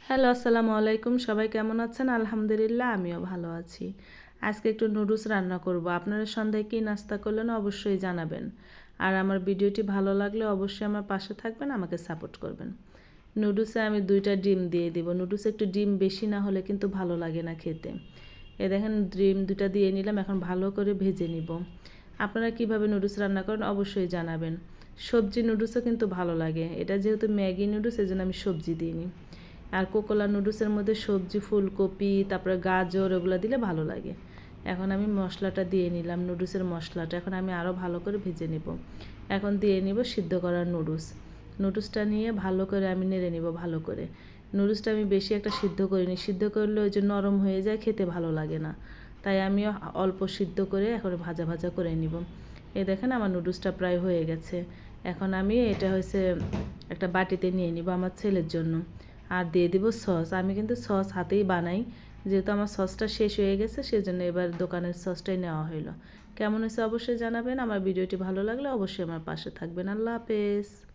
Hello, আসসালামু আলাইকুম। সবাই কেমন আছেন? আলহামদুলিল্লাহ, আমিও ভালো আছি। আজকে একটু নুডলস রান্না করব। আপনারা সন্ধ্যায় কী নাস্তা করলেন অবশ্যই জানাবেন। আর আমার ভিডিওটি ভালো লাগলে অবশ্যই আমার পাশে থাকবেন, আমাকে সাপোর্ট করবেন। নুডলসে আমি 2টা ডিম দিয়ে দিব। নুডলসে একটু ডিম বেশি না হলে কিন্তু ভালো লাগে না খেতে। দেখেন ডিম 2টা দিয়ে নিলাম, এখন ভালো করে ভেজে নিব। আপনারা কিভাবে নুডলস রান্না করেন অবশ্যই জানাবেন। সবজি নুডলসও কিন্তু ভালো লাগে। এটা যেহেতু ম্যাগি নুডলস, এজন্য আমি সবজি দিইনি। আর কোকোলা নুডলসের মধ্যে সবজি, ফুলকপি, তারপরে গাজর এগুলো দিলে ভালো লাগে। এখন আমি মশলাটা দিয়ে নিলাম, নুডলসের মশলাটা। এখন আমি আরও ভালো করে ভেজে নেব। এখন দিয়ে নিব সিদ্ধ করা নুডলস। নুডলসটা নিয়ে ভালো করে আমি নেড়ে নিব ভালো করে। নুডলসটা আমি বেশি একটা সিদ্ধ করিনি, সিদ্ধ করলে ওই যে নরম হয়ে যায়, খেতে ভালো লাগে না। তাই আমি অল্প সিদ্ধ করে এখন ভাজা ভাজা করে নিব। এই দেখেন আমার নুডলসটা প্রায় হয়ে গেছে। এখন আমি এটা হয়েছে একটা বাটিতে নিয়ে নিব আমার ছেলের জন্য। আর দিয়ে দিব সস। আমি কিন্তু সস হাতেই বানাই, যেহেতু আমার সসটা শেষ হয়ে গেছে সেজন্য এবার দোকানের সসটাই নেওয়া হলো। কেমন হয়েছে অবশ্যই জানাবেন। আমার ভিডিওটি ভালো লাগলে অবশ্যই আমার পাশে থাকবেন। আল্লাহ হাফেজ।